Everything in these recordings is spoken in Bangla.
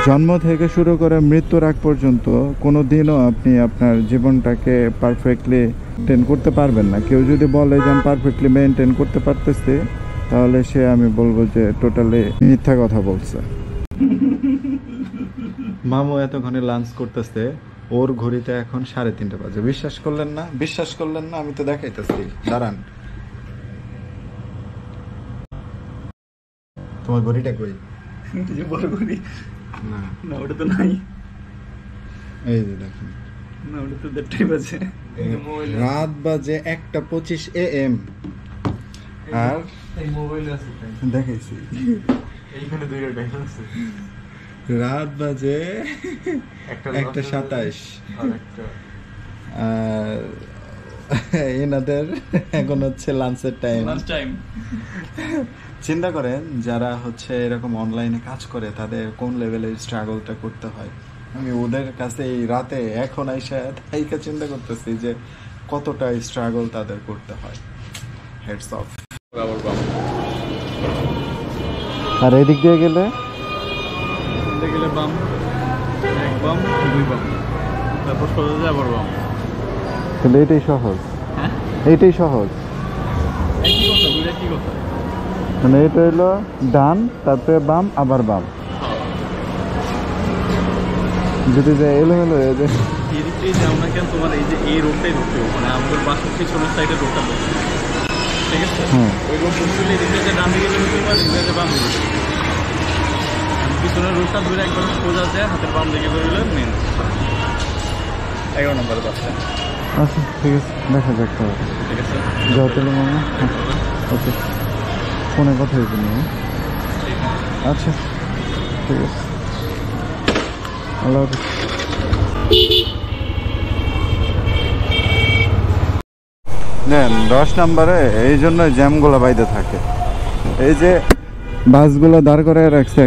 জন্ম থেকে শুরু করে মৃত্যুর আগ পর্যন্ত কোনো দিনও আপনি আপনার জীবনটাকে পারফেক্টলি মেনটেন করতে পারবেন না। কেউ যদি বলে যে আমি পারফেক্টলি মেনটেন করতে পারতেছি, তাহলে সে আমি বলবো যে টোটালি মিথ্যা কথা বলছে। মামু এতক্ষণে লাঞ্চ করতেছে, ওর ঘড়িতে এখন 3:30 বাজে। বিশ্বাস করলেন না? বিশ্বাস করলেন না? আমি তো দেখাইতেছি, দাঁড়ান। তোমার ঘড়িটা কই? যে বড় ঘড়ি না না, ওটা তো নাই। এই যে দেখেন, না ওটা তো 1:30 বাজে। রাত বাজে 1:25 AM। আর এই মোবাইল আছে দেখাইছি, এইখানে দুইটা টাইম আছে। রাত বাজে 1:27 আর এনাদের এখন হচ্ছে লাঞ্চের টাইম। Lunch time. চিন্তা করেন যারা হচ্ছে এরকম অনলাইনে কাজ করে তাদের কোন লেভেলের স্ট্রাগলটা করতে হয়। আমি ওদের কাছে এই রাতে এখন আইসা তাইকে চিন্তা করতেছি যে কতটা স্ট্রাগল তাদের করতে হয়। Heads of. আর এদিক দিয়ে গেলে বাম, এক বাম, দুই বাম, তারপর সোজা যায় আবার বাম। তাহলে এটাই সহজ। হ্যাঁ, এইটাই সহজ। একই কথা, দুইটা একই কথা। মানে এটা হলো ডান, তারপরে বাম, আবার বাম। যদি যে এলোমেলো হয়ে যায়। এদিক দিয়ে যাও না কেন, তোমার এই যে এই রোডটাই ধরতে হবে, মানে আমাদের বাসার পিছনের সাইডের রোডটা ধরতে হবে, ঠিক আছে? হ্যাঁ, ওই রোড ধরতে এদিক দিয়ে ডান দিকে ধরতে হবে, এদিক দিয়ে বাম দিকে। পিছনের রোডটা ধরে একবার সোজা যায়, হাতের বাম দিকে ধরলে মেন 11 নম্বরের বাসটা। আচ্ছা ঠিক আছে, দেখা যাক তাহলে। ঠিক আছে, যাও তাহলে মামা। ওকে, ফোনে কথা হয়েছে নিয়ে। আচ্ছা ঠিক আছে, আল্লাহ হাফিজ। দেন 10 নম্বরে এই জন্য জ্যামগুলো বাইতে থাকে। এই যে বাসগুলো দাঁড় করে রাখছে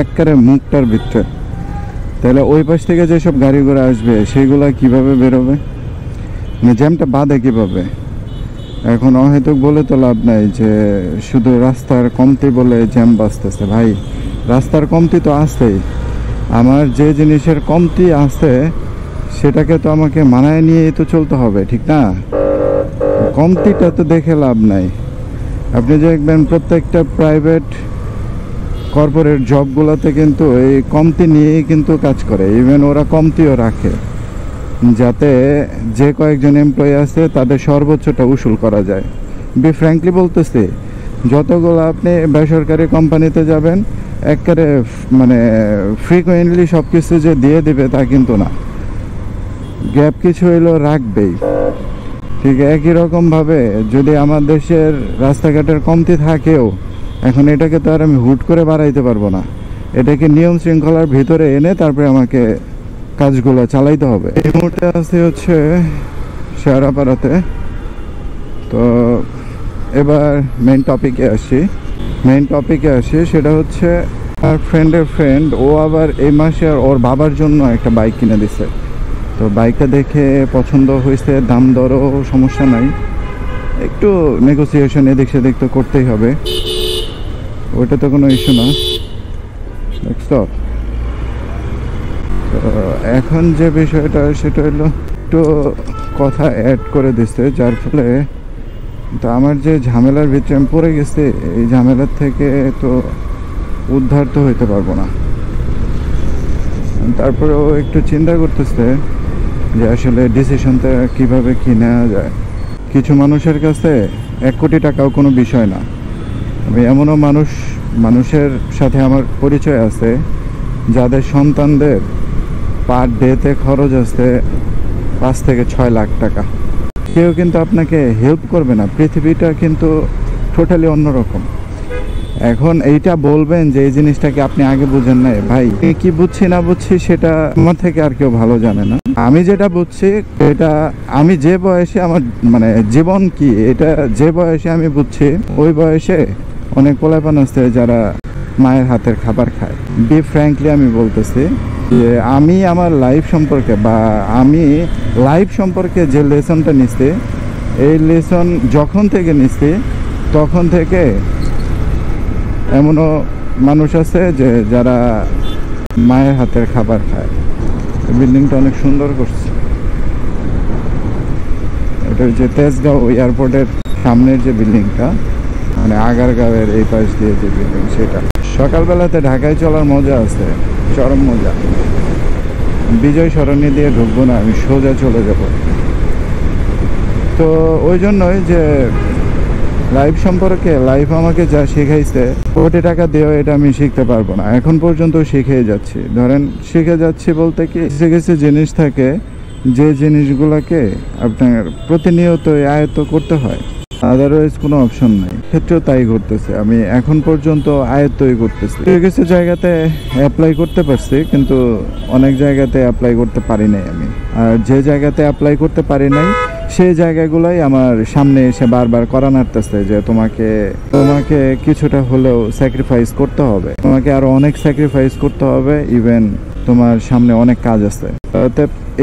একবারে মুখটার ভিতরে, তাহলে ওই পাশ থেকে যেসব গাড়ি ঘোড়া আসবে সেগুলো কিভাবে বেরোবে, মানে জ্যামটা বাঁধে কিভাবে? এখন অহেতুক বলে তো লাভ নাই যে শুধু রাস্তার কমতি বলে জ্যাম বাঁচতেছে। ভাই, রাস্তার কমতি তো আছেই, আমার যে জিনিসের কমতি আছে সেটাকে তো আমাকে মানায় নিয়েই তো চলতে হবে, ঠিক না? কমতিটা তো দেখে লাভ নাই। আপনি দেখবেন প্রত্যেকটা প্রাইভেট কর্পোরেট জবগুলোতে কিন্তু এই কমতি নিয়েই কিন্তু কাজ করে। ইভেন ওরা কমতিও রাখে যাতে যে কয়েকজন এমপ্লয়ি আছে তাদের সর্বোচ্চটা উসুল করা যায়। বি ফ্র্যাঙ্কলি বলতেছি, যতগুলো আপনি বেসরকারি কোম্পানিতে যাবেন একবারে মানে ফ্রিকুয়েন্টলি সব কিছু যে দিয়ে দিবে তা কিন্তু না, গ্যাপ কিছু হইলেও রাখবেই। ঠিক একই রকমভাবে যদি আমার দেশের রাস্তাঘাটের কমতি থাকেও, এখন এটাকে তো আর আমি হুট করে বাড়াইতে পারবো না, এটাকে নিয়ম শৃঙ্খলার ভিতরে এনে তারপরে আমাকে কাজগুলো চালাইতে হবে। এই মুহূর্তে আছে হচ্ছে শেয়ারাপাড়াতে। তো এবার মেইন টপিকে আসি। সেটা হচ্ছে আমার ফ্রেন্ডের ফ্রেন্ড, ও আবার এই মাসে আর ওর বাবার জন্য একটা বাইক কিনে দিছে। তো বাইকটা দেখে পছন্দ হয়েছে, দাম দরও সমস্যা নাই, একটু নেগোসিয়েশন এদিক সেদিক তো করতেই হবে, ওইটা তো কোনো ইস্যু না, দেখছো? তো এখন যে বিষয়টা সেটা হলো একটু কথা অ্যাড করে দিচ্ছে, যার ফলে তো আমার যে ঝামেলার ভিতরে আমি পড়ে গেছি, এই ঝামেলার থেকে তো উদ্ধার তো হইতে পারবো না। তারপরেও একটু চিন্তা করতেছে যে আসলে ডিসিশনটা কিভাবে কি নেওয়া যায়। কিছু মানুষের কাছে 1 কোটি টাকাও কোনো বিষয় না। আমি এমনও মানুষের সাথে আমার পরিচয় আছে যাদের সন্তানদের পার ডেতে খরচ আছে 5 থেকে 6 লাখ টাকা। কেউ কিন্তু আপনাকে হেল্প করবে না, পৃথিবীটা কিন্তু টোটালি অন্যরকম। এখন এইটা বলবেন যে এই জিনিসটাকে আপনি আগে বুঝেন নাই, ভাই কি বুঝছি না বুঝছি সেটা আমার থেকে আর কেউ ভালো জানে না। আমি যেটা বুঝছি এটা আমি যে বয়সে আমার মানে জীবন কি এটা যে বয়সে আমি বুঝছি, ওই বয়সে অনেক পোলাপান আছে যারা মায়ের হাতের খাবার খায়। বি ফ্র্যাঙ্কলি আমি বলতেছি যে আমি আমার লাইফ সম্পর্কে যে লেসনটা নিচ্ছি, এই লেসন যখন থেকে নিচ্ছি তখন থেকে এমনও মানুষ আছে যে যারা মায়ের হাতের খাবার খায়। বিল্ডিংটা অনেক সুন্দর করছে। এটা হচ্ছে তেজগাঁও এয়ারপোর্টের সামনের যে বিল্ডিংটা, মানে আগারগাঁওয়ের এই পাশ দিয়ে যে বিল্ডিং, সেটা। সকালবেলাতে ঢাকায় চলার মজা আছে, চরম মজা। বিজয় সরণি দিয়ে ঢুকবো না, আমি সোজা চলে যাব। তো ওই জন্যই যে লাইফ সম্পর্কে লাইফ আমাকে যা শিখাইছে, কোটি টাকা দিয়েও এটা আমি শিখতে পারবো না। এখন পর্যন্ত শিখেই যাচ্ছি। ধরেন শিখে যাচ্ছি বলতে কি, কিছু কিছু জিনিস থাকে যে জিনিসগুলোকে আপনার প্রতিনিয়ত আয়ত্ত করতে হয়, আদারওয়াইজ কোনো অপশন নাই। ক্ষেত্রেও তাই ঘটতেছে, আমি এখন পর্যন্ত আয়ত্তই করতেছি। কিছু কিছু জায়গাতে অ্যাপ্লাই করতে পারছি, কিন্তু অনেক জায়গাতে অ্যাপ্লাই করতে পারি নাই আমি। আর যে জায়গাতে অ্যাপ্লাই করতে পারি নাই সেই জায়গাগুলাই আমার সামনে এসে বারবার করা নাড়তেছে যে তোমাকে কিছুটা হলেও স্যাক্রিফাইস করতে হবে, তোমাকে আরো অনেক স্যাক্রিফাইস করতে হবে, ইভেন তোমার সামনে অনেক কাজ আছে।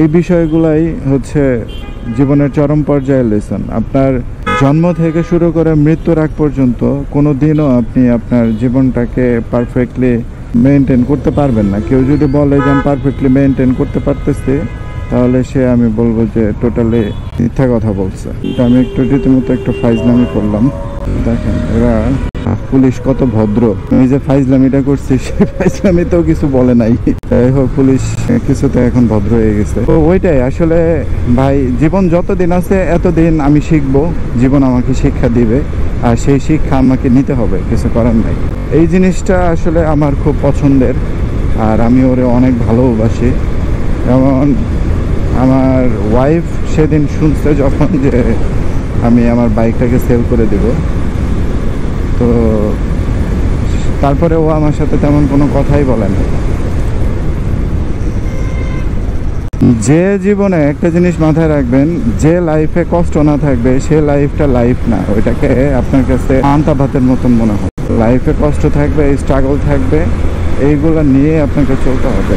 এই বিষয়গুলাই হচ্ছে জীবনের চরম পর্যায়ের লেসন। আপনার জন্ম থেকে শুরু করে মৃত্যুর আগ পর্যন্ত কোনো দিনও আপনি আপনার জীবনটাকে পারফেক্টলি মেনটেন করতে পারবেন না। কেউ যদি বলে যে আমি পারফেক্টলি মেনটেন করতে পারতেছি, তাহলে সে, আমি বলবো যে টোটালি মিথ্যা কথা বলছে। তো আমি একটু রীতিমতো একটু ফাইজলামি করলাম। দেখেন এরা পুলিশ কত ভদ্র, আমি যে ফাইজলামিটা করছি সেই ফাইজলামিতেও কিছু বলে নাই। যাই হোক, পুলিশ কিছুতে এখন ভদ্র হয়ে গেছে। তো ওইটাই আসলে ভাই, জীবন যতদিন আছে এতদিন আমি শিখবো, জীবন আমাকে শিক্ষা দিবে, আর সেই শিক্ষা আমাকে নিতে হবে, কিছু করার নাই। এই জিনিসটা আসলে আমার খুব পছন্দের, আর আমি ওরে অনেক ভালোবাসি। যেমন আমার ওয়াইফ সেদিন শুনছে যখন যে আমি আমার বাইকটাকে সেল করে দেব, তো তারপরে ও আমার সাথে তেমন কোনো কথাই বলে না। যে জীবনে একটা জিনিস মাথায় রাখবেন, যে লাইফে কষ্ট না থাকবে সে লাইফটা লাইফ না, ওইটাকে আপনার কাছে আন্তা ভাতের মতন মনে হয়। লাইফে কষ্ট থাকবে, স্ট্রাগল থাকবে, এইগুলো নিয়ে আপনাকে চলতে হবে,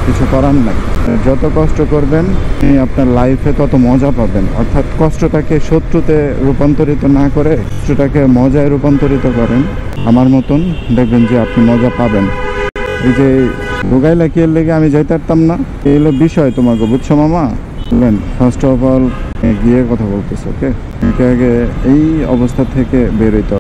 কিছু করার নাই। যত কষ্ট করবেন আপনি আপনার লাইফে তত মজা পাবেন। অর্থাৎ কষ্টটাকে শত্রুতে রূপান্তরিত না করে কষ্টটাকে মজায় রূপান্তরিত করেন আমার মতন, দেখবেন যে আপনি মজা পাবেন। এই যে ঢুকাই লাকিয়ের লেগে আমি যাইতে পারতাম না, এই হলো বিষয় তোমাকে, বুঝছো মামা? বললেন ফার্স্ট অফ অল গিয়ে কথা বলতেছে, ওকে, আগে এই অবস্থা থেকে বের হইতে হবে।